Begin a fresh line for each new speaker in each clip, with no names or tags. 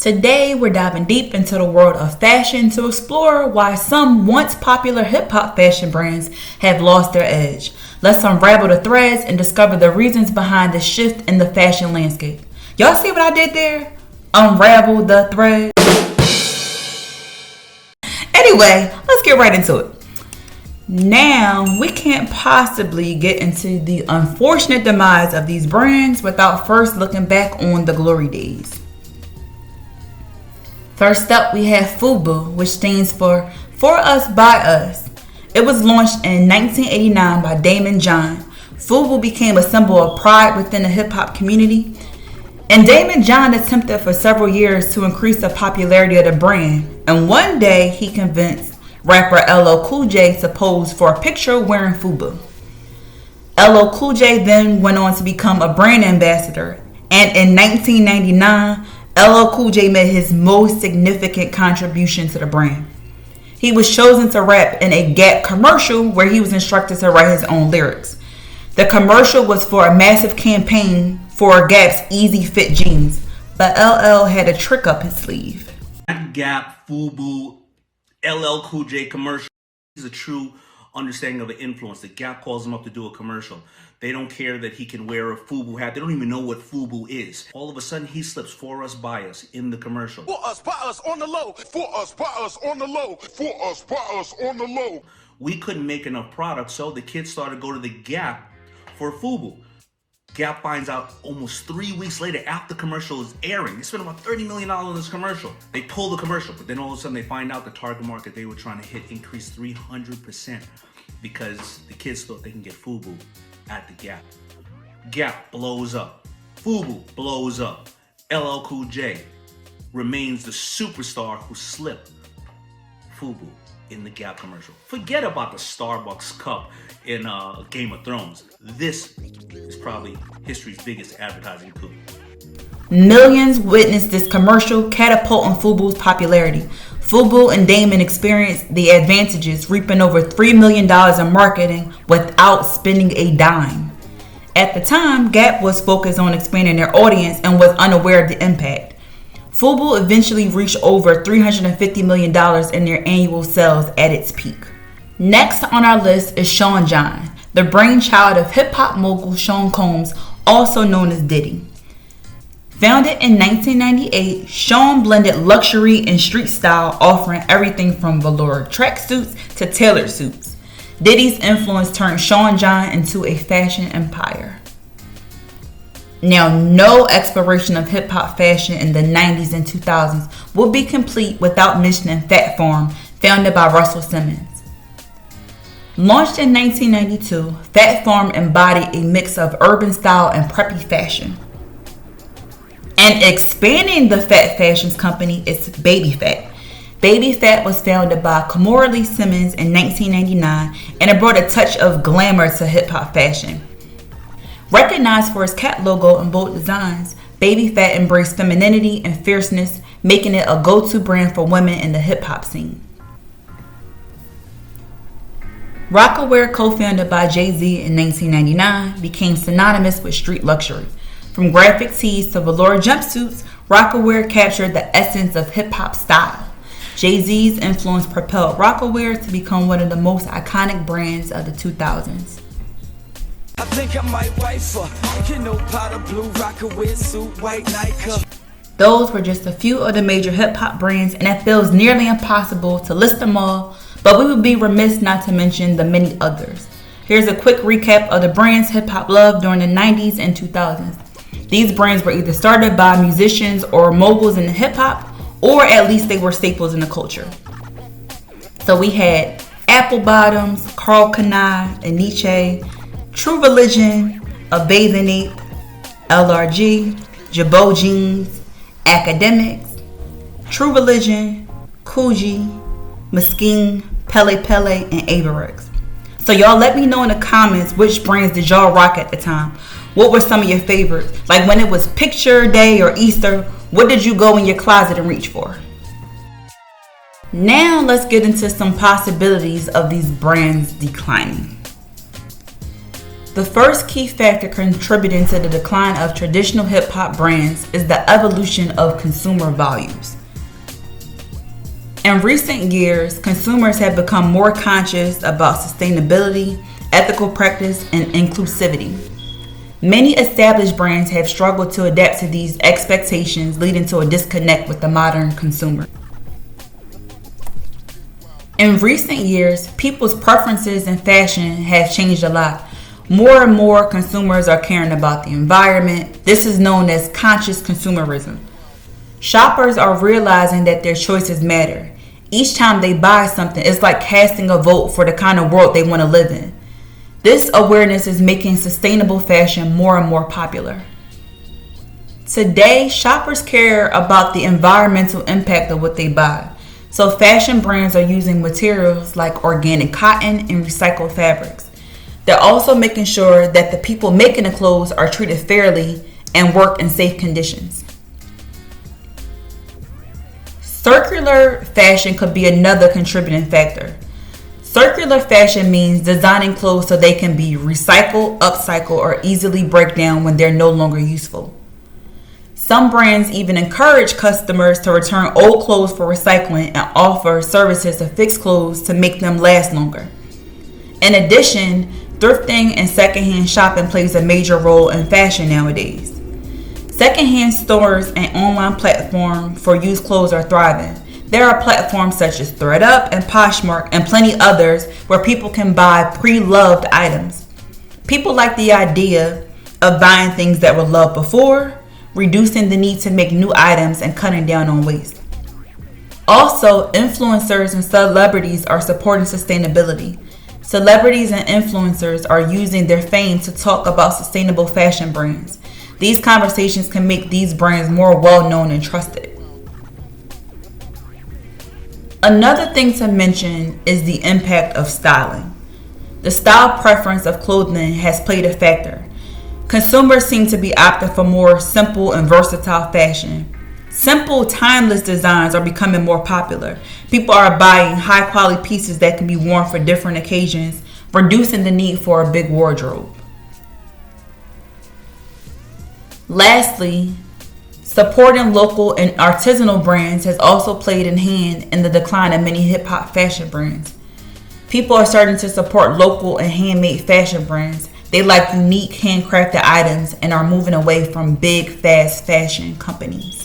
Today, we're diving deep into the world of fashion to explore why some once popular hip-hop fashion brands have lost their edge. Let's unravel the threads and discover the reasons behind the shift in the fashion landscape. Y'all see what I did there? Unravel the thread. Anyway, let's get right into it. Now, we can't possibly get into the unfortunate demise of these brands without first looking back on the glory days. First up, we have FUBU, which stands for Us By Us. It was launched in 1989 by Daymond John. FUBU became a symbol of pride within the hip-hop community. And Daymond John attempted for several years to increase the popularity of the brand. And one day, he convinced rapper LL Cool J to pose for a picture wearing FUBU. LL Cool J then went on to become a brand ambassador. And in 1999, LL Cool J made his most significant contribution to the brand. He was chosen to rap in a Gap commercial where he was instructed to write his own lyrics. The commercial was for a massive campaign for Gap's Easy Fit jeans, but LL had a trick up his sleeve.
Gap, FUBU, LL Cool J commercial is a true understanding of an influence. The Gap calls him up to do a commercial. They don't care that he can wear a FUBU hat. They don't even know what FUBU is. All of a sudden, he slips For Us By Us in the commercial.
For us, by us, on the low. For us, by us, on the low. For us, by us, on the low.
We couldn't make enough product, so the kids started to go to the Gap for FUBU. Gap finds out almost 3 weeks later after the commercial is airing. They spent about $30 million on this commercial. They pull the commercial, but then all of a sudden they find out the target market they were trying to hit increased 300% because the kids thought they can get FUBU at the Gap. Gap blows up. FUBU blows up. LL Cool J remains the superstar who slipped FUBU in the Gap commercial. Forget about the Starbucks cup in Game of Thrones. This is probably history's biggest advertising coup.
Millions witnessed this commercial catapulting FUBU's popularity. FUBU and Daymond experienced the advantages, reaping over $3 million in marketing without spending a dime. At the time, Gap was focused on expanding their audience and was unaware of the impact. FUBU eventually reached over $350 million in their annual sales at its peak. Next on our list is Sean John, the brainchild of hip-hop mogul Sean Combs, also known as Diddy. Founded in 1998, Sean blended luxury and street style, offering everything from velour tracksuits to tailored suits. Diddy's influence turned Sean John into a fashion empire. Now, no exploration of hip-hop fashion in the 90s and 2000s would be complete without mentioning Phat Farm, founded by Russell Simmons. Launched in 1992, Phat Farm embodied a mix of urban style and preppy fashion. And expanding the Phat Fashions company is Baby Phat. Baby Phat was founded by Kimora Lee Simmons in 1999, and it brought a touch of glamour to hip-hop fashion. Recognized for its cat logo and bold designs, Baby Phat embraced femininity and fierceness, making it a go-to brand for women in the hip-hop scene. Rocawear, co-founded by Jay-Z in 1999, became synonymous with street luxury. From graphic tees to velour jumpsuits, Rocawear captured the essence of hip-hop style. Jay-Z's influence propelled Rocawear to become one of the most iconic brands of the 2000s.
I think I might wife her. You know, powder blue Rocawear suit, white Nike.
Those were just a few of the major hip-hop brands, and it feels nearly impossible to list them all, but we would be remiss not to mention the many others. Here's a quick recap of the brands hip-hop loved during the 90s and 2000s. These brands were either started by musicians or moguls in the hip-hop, or at least they were staples in the culture. So we had Apple Bottoms, Karl Kani, Aniche, True Religion, A Bathing Ape, LRG, Jabot Jeans, Academics, True Religion, Coogee, Mesquite, Pele Pele, and Avirex. So y'all let me know in the comments which brands did y'all rock at the time. What were some of your favorites? Like when it was picture day or Easter, what did you go in your closet and reach for? Now let's get into some possibilities of these brands declining. The first key factor contributing to the decline of traditional hip-hop brands is the evolution of consumer values. In recent years, consumers have become more conscious about sustainability, ethical practice, and inclusivity. Many established brands have struggled to adapt to these expectations, leading to a disconnect with the modern consumer. In recent years, people's preferences in fashion have changed a lot. More and more consumers are caring about the environment. This is known as conscious consumerism. Shoppers are realizing that their choices matter. Each time they buy something, it's like casting a vote for the kind of world they want to live in. This awareness is making sustainable fashion more and more popular. Today, shoppers care about the environmental impact of what they buy. So fashion brands are using materials like organic cotton and recycled fabrics. They're also making sure that the people making the clothes are treated fairly and work in safe conditions. Circular fashion could be another contributing factor. Circular fashion means designing clothes so they can be recycled, upcycled, or easily break down when they're no longer useful. Some brands even encourage customers to return old clothes for recycling and offer services to fix clothes to make them last longer. In addition, thrifting and secondhand shopping plays a major role in fashion nowadays. Secondhand stores and online platforms for used clothes are thriving. There are platforms such as ThredUp and Poshmark and plenty others where people can buy pre-loved items. People like the idea of buying things that were loved before, reducing the need to make new items and cutting down on waste. Also, influencers and celebrities are supporting sustainability. Celebrities and influencers are using their fame to talk about sustainable fashion brands. These conversations can make these brands more well-known and trusted. Another thing to mention is the impact of styling. The style preference of clothing has played a factor. Consumers seem to be opting for more simple and versatile fashion. Simple, timeless designs are becoming more popular. People are buying high-quality pieces that can be worn for different occasions, reducing the need for a big wardrobe. Lastly, supporting local and artisanal brands has also played in hand in the decline of many hip-hop fashion brands. People are starting to support local and handmade fashion brands. They like unique handcrafted items and are moving away from big, fast fashion companies.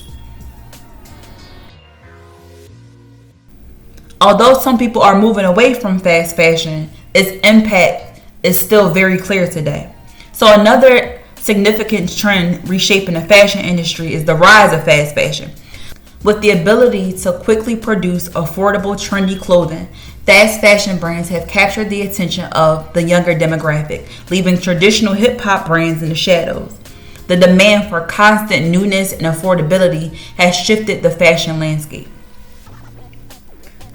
Although some people are moving away from fast fashion, its impact is still very clear today. So another significant trend reshaping the fashion industry is the rise of fast fashion. With the ability to quickly produce affordable, trendy clothing, fast fashion brands have captured the attention of the younger demographic, leaving traditional hip-hop brands in the shadows. The demand for constant newness and affordability has shifted the fashion landscape.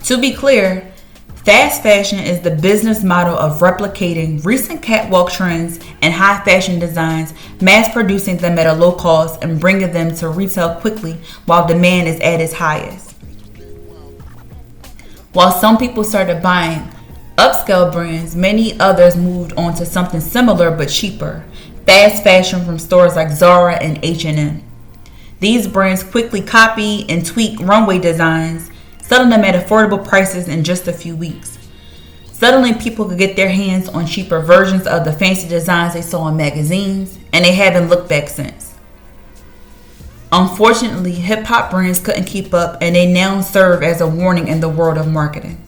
To be clear, fast fashion is the business model of replicating recent catwalk trends and high fashion designs, mass producing them at a low cost and bringing them to retail quickly while demand is at its highest. While some people started buying upscale brands, many others moved on to something similar but cheaper, fast fashion from stores like Zara and H&M. These brands quickly copy and tweak runway designs, selling them at affordable prices in just a few weeks. Suddenly, people could get their hands on cheaper versions of the fancy designs they saw in magazines, and they haven't looked back since. Unfortunately, hip-hop brands couldn't keep up, and they now serve as a warning in the world of marketing.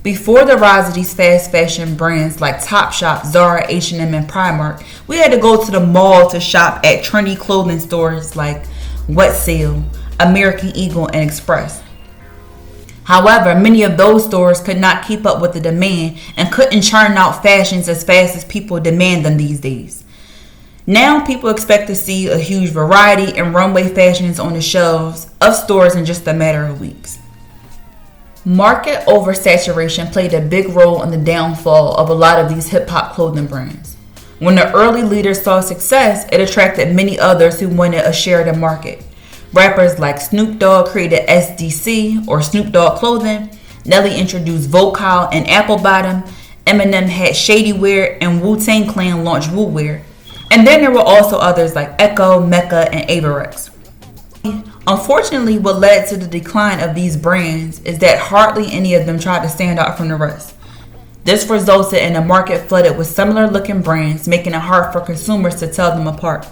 Before the rise of these fast fashion brands like Topshop, Zara, H&M, and Primark, we had to go to the mall to shop at trendy clothing stores like Wet Seal, American Eagle, and Express. However, many of those stores could not keep up with the demand and couldn't churn out fashions as fast as people demand them these days. Now people expect to see a huge variety and runway fashions on the shelves of stores in just a matter of weeks. Market oversaturation played a big role in the downfall of a lot of these hip-hop clothing brands. When the early leaders saw success, it attracted many others who wanted a share of the market. Rappers like Snoop Dogg created SDC or Snoop Dogg clothing. Nelly introduced Vocal and Apple Bottom. Eminem had Shady Wear, and Wu-Tang Clan launched Wu Wear. And then there were also others like Echo, Mecca, and Averex. Unfortunately, what led to the decline of these brands is that hardly any of them tried to stand out from the rest. This resulted in a market flooded with similar looking brands, making it hard for consumers to tell them apart.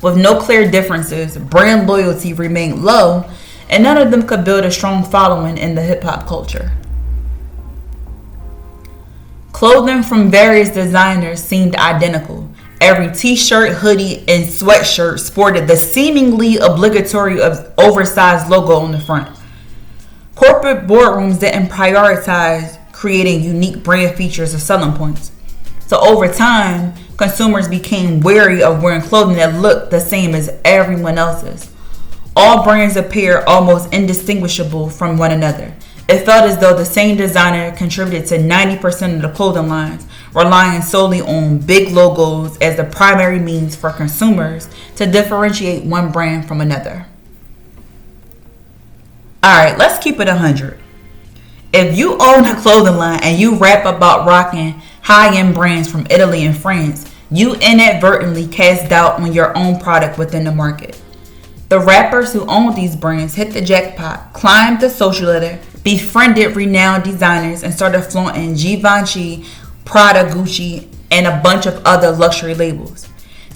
With no clear differences, brand loyalty remained low, and none of them could build a strong following in the hip-hop culture. Clothing from various designers seemed identical. Every t-shirt, hoodie, and sweatshirt sported the seemingly obligatory oversized logo on the front. Corporate boardrooms didn't prioritize creating unique brand features or selling points. So over time, consumers became wary of wearing clothing that looked the same as everyone else's. All brands appeared almost indistinguishable from one another. It felt as though the same designer contributed to 90% of the clothing lines, relying solely on big logos as the primary means for consumers to differentiate one brand from another. Alright, let's keep it 100. If you own a clothing line and you rap about rocking high-end brands from Italy and France, you inadvertently cast doubt on your own product within the market. The rappers who owned these brands hit the jackpot, climbed the social ladder, befriended renowned designers, and started flaunting Givenchy, Prada, Gucci, and a bunch of other luxury labels.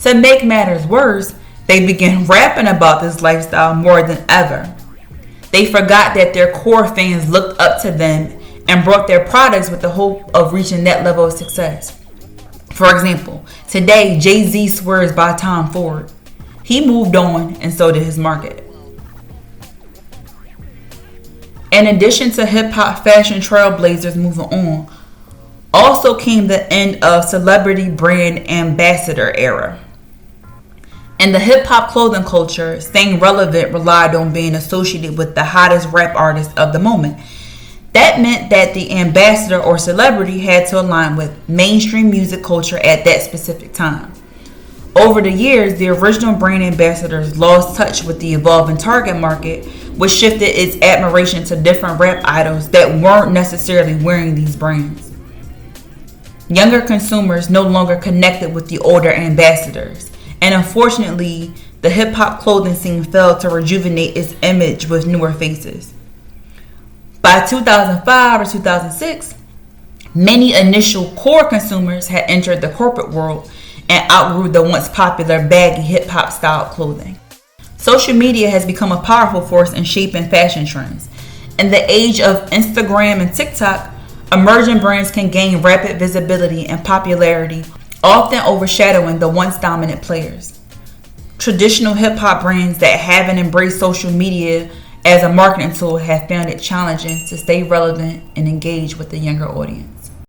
To make matters worse, they began rapping about this lifestyle more than ever. They forgot that their core fans looked up to them and brought their products with the hope of reaching that level of success. For example, today Jay-Z swears by Tom Ford. He moved on, and so did his market. In addition to hip-hop fashion trailblazers moving on, also came the end of celebrity brand ambassador era. In the hip-hop clothing culture, staying relevant relied on being associated with the hottest rap artist of the moment. That meant that the ambassador or celebrity had to align with mainstream music culture at that specific time. Over the years, the original brand ambassadors lost touch with the evolving target market, which shifted its admiration to different rap idols that weren't necessarily wearing these brands. Younger consumers no longer connected with the older ambassadors, and unfortunately, the hip-hop clothing scene failed to rejuvenate its image with newer faces. By 2005 or 2006, many initial core consumers had entered the corporate world and outgrew the once popular baggy hip-hop style clothing. Social media has become a powerful force in shaping fashion trends. In the age of Instagram and TikTok, emerging brands can gain rapid visibility and popularity, often overshadowing the once dominant players. Traditional hip-hop brands that haven't embraced social media as a marketing tool have found it challenging to stay relevant and engage with the younger audience.